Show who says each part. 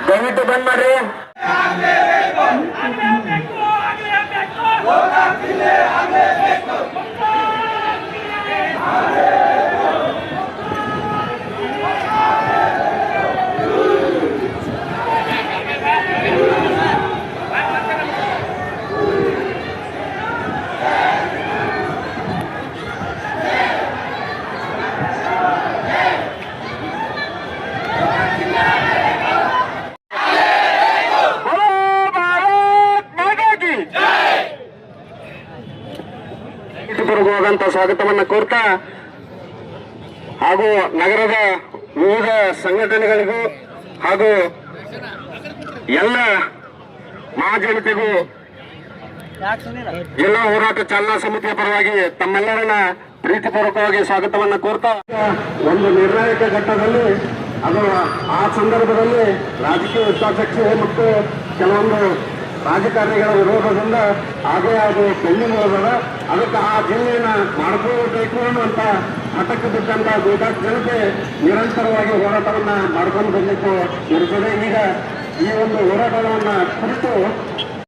Speaker 1: ದಯವಿಟ್ಟು ಬಂದ್ ಮಾಡ್ರಿ. ಹೋಗಂತ ಸ್ವಾಗತವನ್ನ ಕೋರ್ತಾ ಹಾಗೂ ನಗರದ ವಿವಿಧ ಸಂಘಟನೆಗಳಿಗೂ ಹಾಗೂ ಎಲ್ಲ ಮಹಾಜನತೆಗೂ ಜಿಲ್ಲಾ ಹೋರಾಟ ಚಾಲನಾ ಸಮಿತಿಯ ಪರವಾಗಿ ತಮ್ಮೆಲ್ಲರನ್ನ ಪ್ರೀತಿಪೂರ್ವಕವಾಗಿ ಸ್ವಾಗತವನ್ನ ಕೋರ್ತಾ ಒಂದು ನಿರ್ಣಾಯಕ ಘಟ್ಟದಲ್ಲಿ ಅದು ಆ ಸಂದರ್ಭದಲ್ಲಿ ರಾಜಕೀಯ ಹಿತಾಸಕ್ತಿ ಮತ್ತು ಕೆಲವೊಂದು ರಾಜಕಾರಣಿಗಳ ವಿರೋಧದಿಂದ ಹಾಗೆ ಅದು ಪೆಂಡಿಂಗ್ ಹೋದ ಅದಕ್ಕೆ ಆ ಜಿಲ್ಲೆಯನ್ನ ಮಾಡ್ಕೋಬೇಕು ಅನ್ನುವಂತ ಹಠಕ್ಕೆ ಬಿಟ್ಟಂತ ಗೋಕಾಕ್ ಜನತೆ ನಿರಂತರವಾಗಿ ಹೋರಾಟವನ್ನ ಮಾಡ್ಕೊಂಡು ಬಂದಿತ್ತು ಇರುತ್ತದೆ. ಈಗ ಈ ಒಂದು ಹೋರಾಟವನ್ನ ಕುರಿತು